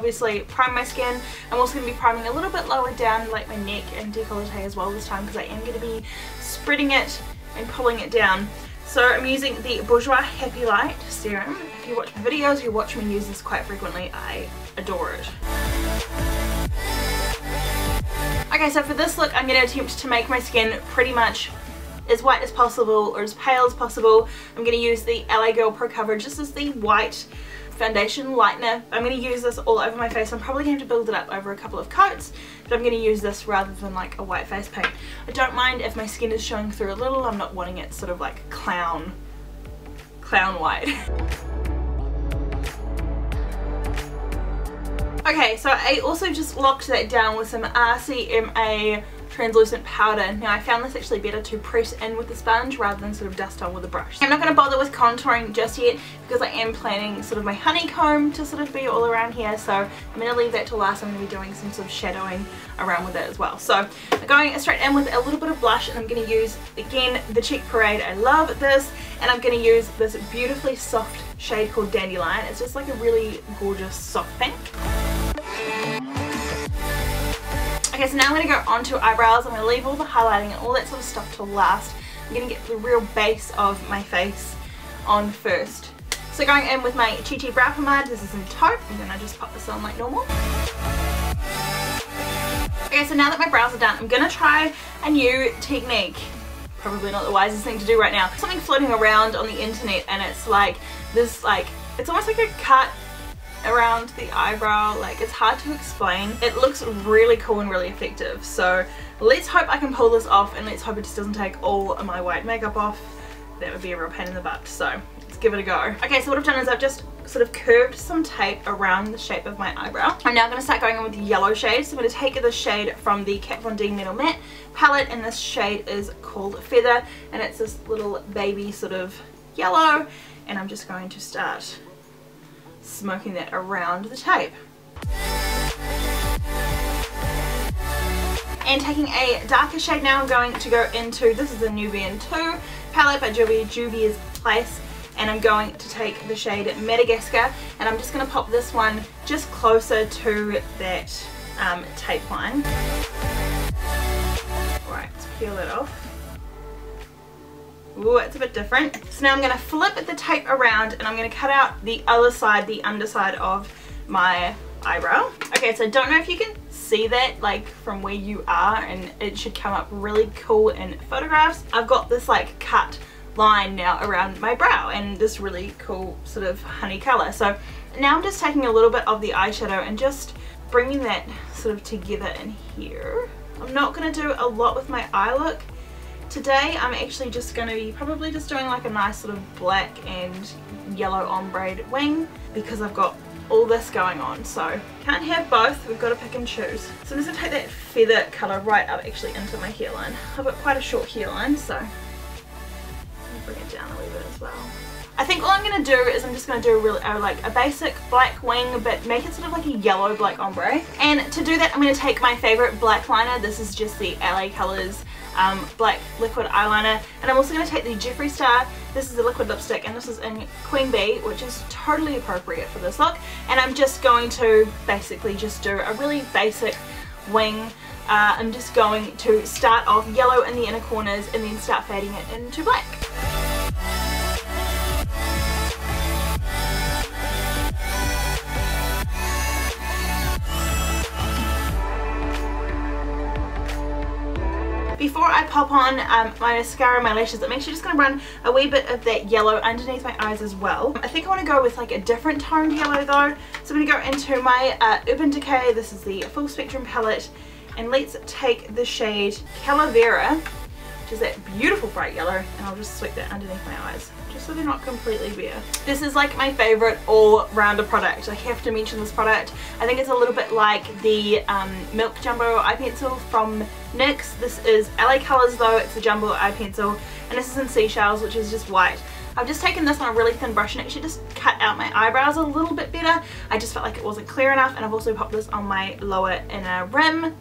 obviously prime my skin. I'm also going to be priming a little bit lower down like my neck and décolleté as well this time because I am going to be spreading it and pulling it down. So I'm using the Bourjois Happy Light Serum. If you watch my videos, you watch me use this quite frequently. I adore it. Okay, so for this look I'm going to attempt to make my skin pretty much as white as possible or as pale as possible. I'm going to use the LA Girl Pro Coverage. This is the white foundation lightener. I'm going to use this all over my face. I'm probably going to build it up over a couple of coats, but I'm going to use this rather than like a white face paint. I don't mind if my skin is showing through a little. I'm not wanting it sort of like clown white. Okay, so I also just locked that down with some RCMA translucent powder. Now I found this actually better to press in with the sponge rather than sort of dust on with a brush. I'm not going to bother with contouring just yet because I am planning sort of my honeycomb to sort of be all around here, so I'm going to leave that till last. I'm going to be doing some sort of shadowing around with it as well. So I'm going straight in with a little bit of blush, and I'm going to use again the Cheek Parade. I love this, and I'm going to use this beautifully soft shade called Dandelion. It's just like a really gorgeous soft pink. Okay, so now I'm going to go on to eyebrows. I'm going to leave all the highlighting and all that sort of stuff till last. I'm going to get the real base of my face on first. So going in with my Chi Chi Brow Pomade, this is in taupe. I'm going to just pop this on like normal. Okay, so now that my brows are done, I'm going to try a new technique. Probably not the wisest thing to do right now. Something floating around on the internet, and it's like this, like, it's almost like a cut around the eyebrow. Like, it's hard to explain. It looks really cool and really effective, so let's hope I can pull this off, and let's hope it just doesn't take all of my white makeup off. That would be a real pain in the butt, so let's give it a go. Okay, so what I've done is I've just sort of curved some tape around the shape of my eyebrow. I'm now going to start going in with the yellow shade. So I'm going to take this shade from the Kat Von D Metal Matte palette, and this shade is called Feather, and it's this little baby sort of yellow, and I'm just going to start smoking that around the tape. And taking a darker shade now, I'm going to go into, this is the Nubian 2 palette by Juvia's Place, and I'm going to take the shade Madagascar, and I'm just going to pop this one just closer to that tape line. Right, let's peel it off. Ooh, it's a bit different. So now I'm going to flip the tape around, and I'm going to cut out the other side, the underside of my eyebrow. Okay, so I don't know if you can see that like from where you are, and it should come up really cool in photographs. I've got this like cut line now around my brow and this really cool sort of honey color. So now I'm just taking a little bit of the eyeshadow and just bringing that sort of together in here. I'm not going to do a lot with my eye look today. I'm actually just going to be probably just doing like a nice sort of black and yellow ombre wing because I've got all this going on, so can't have both. We've got to pick and choose. So I'm just going to take that feather colour right up actually into my hairline. I've got quite a short hairline, so bring it down a little bit as well. I think all I'm going to do is I'm just going to do a really like a basic black wing, but make it sort of like a yellow black ombre. And to do that, I'm going to take my favourite black liner. This is just the LA Colors black liquid eyeliner, and I'm also going to take the Jeffree Star. This is the liquid lipstick, and this is in Queen Bee, which is totally appropriate for this look. And I'm just going to basically just do a really basic wing. I'm just going to start off yellow in the inner corners and then start fading it into black. Before I pop on my mascara and my lashes, I'm actually just going to run a wee bit of that yellow underneath my eyes as well. I think I want to go with like a different toned yellow though. So I'm going to go into my Urban Decay. This is the Full Spectrum palette. And let's take the shade Calavera, which is that beautiful bright yellow, and I'll just sweep that underneath my eyes, just so they're not completely bare. This is like my favourite all-rounder product. I have to mention this product. I think it's a little bit like the Milk Jumbo Eye Pencil from NYX. This is LA Colors though, it's a Jumbo Eye Pencil, and this is in Seashells, which is just white. I've just taken this on a really thin brush and actually just cut out my eyebrows a little bit better. I just felt like it wasn't clear enough, and I've also popped this on my lower inner rim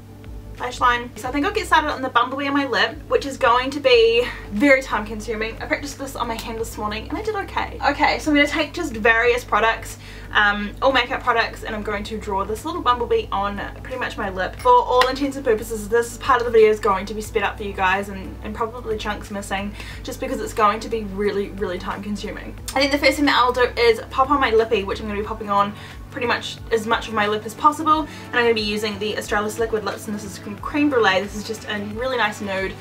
lash line. So I think I'll get started on the Bumblebee on my lip, which is going to be very time consuming. I practiced this on my hand this morning and I did okay. Okay, so I'm going to take just various products. all makeup products, and I'm going to draw this little bumblebee on pretty much my lip. For all intents and purposes, this part of the video is going to be sped up for you guys, and probably chunks missing, just because it's going to be really time consuming. I think the first thing that I'll do is pop on my lippy, which I'm going to be popping on pretty much as much of my lip as possible, and I'm going to be using the Australis Liquid Lips, and this is Creme Brulee. This is just a really nice nude.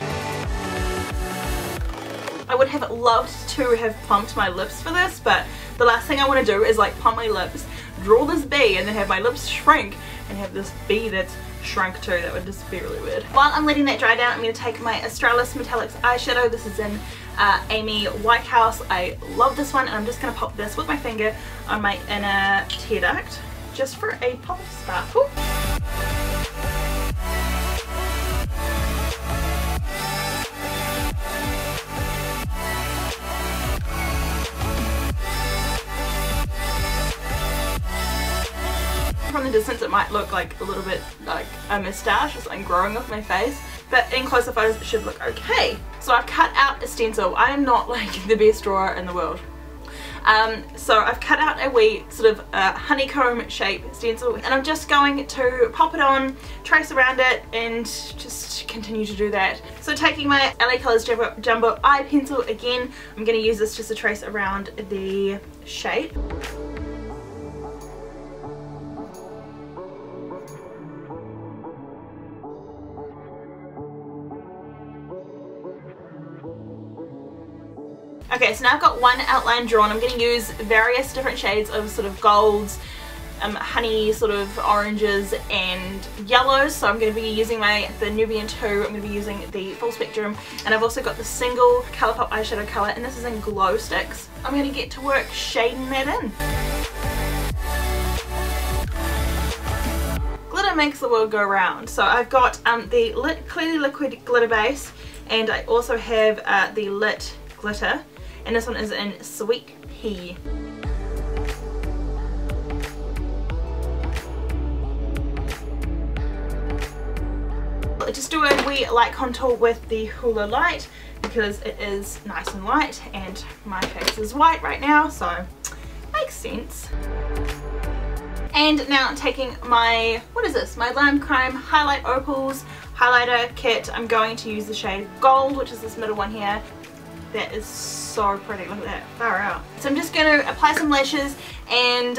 I would have loved to have plumped my lips for this, but the last thing I want to do is like plump my lips, draw this bee, and then have my lips shrink and have this bee that's shrunk too. That would just be really weird. While I'm letting that dry down, I'm going to take my Australis Metallics eyeshadow. This is in Amy Whitehouse. I love this one, and I'm just going to pop this with my finger on my inner tear duct just for a pop of sparkle. From the distance it might look like a little bit like a moustache or something growing off my face, but in closer photos it should look okay. So I've cut out a stencil. I am not like the best drawer in the world. So I've cut out a wee sort of honeycomb shape stencil, and I'm just going to pop it on, trace around it, and just continue to do that. So taking my LA Colors Jumbo Eye Pencil again, I'm going to use this just to trace around the shape. Okay, so now I've got one outline drawn. I'm going to use various different shades of sort of golds, honey sort of oranges and yellows. So I'm going to be using the Nubian 2, I'm going to be using the Full Spectrum, and I've also got the single Colourpop eyeshadow colour, and this is in Glow Sticks. I'm going to get to work shading that in. Glitter makes the world go round. So I've got the Clearly Liquid glitter base, and I also have the Lit glitter, and this one is in Sweet Pea. Just do a wee light contour with the Hoola light because it is nice and light, and my face is white right now, so makes sense. And now I'm taking my, what is this? My Lime Crime Highlight Opals highlighter kit. I'm going to use the shade Gold, which is this middle one here. That is so pretty, look at that, far out. So I'm just going to apply some lashes and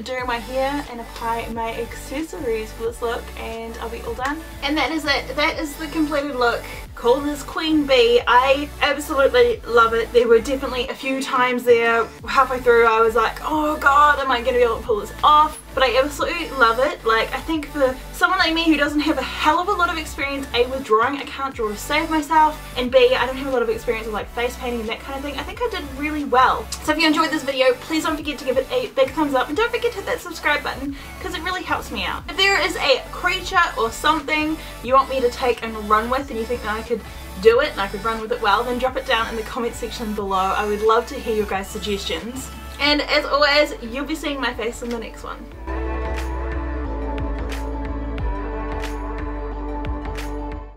do my hair and apply my accessories for this look, and I'll be all done. And that is it. That is the completed look. Call this Queen Bee. I absolutely love it. There were definitely a few times there halfway through I was like, oh god, am I going to be able to pull this off? But I absolutely love it. Like, I think for someone like me who doesn't have a hell of a lot of experience, A, with drawing, I can't draw to save myself, and B, I don't have a lot of experience with like face painting and that kind of thing, I think I did really well. So if you enjoyed this video, please don't forget to give it a big thumbs up, and don't forget to hit that subscribe button because it really helps me out. If there is a creature or something you want me to take and run with, and you think that I could do it and I could run with it well, then drop it down in the comment section below. I would love to hear your guys' suggestions. And as always, you'll be seeing my face in the next one.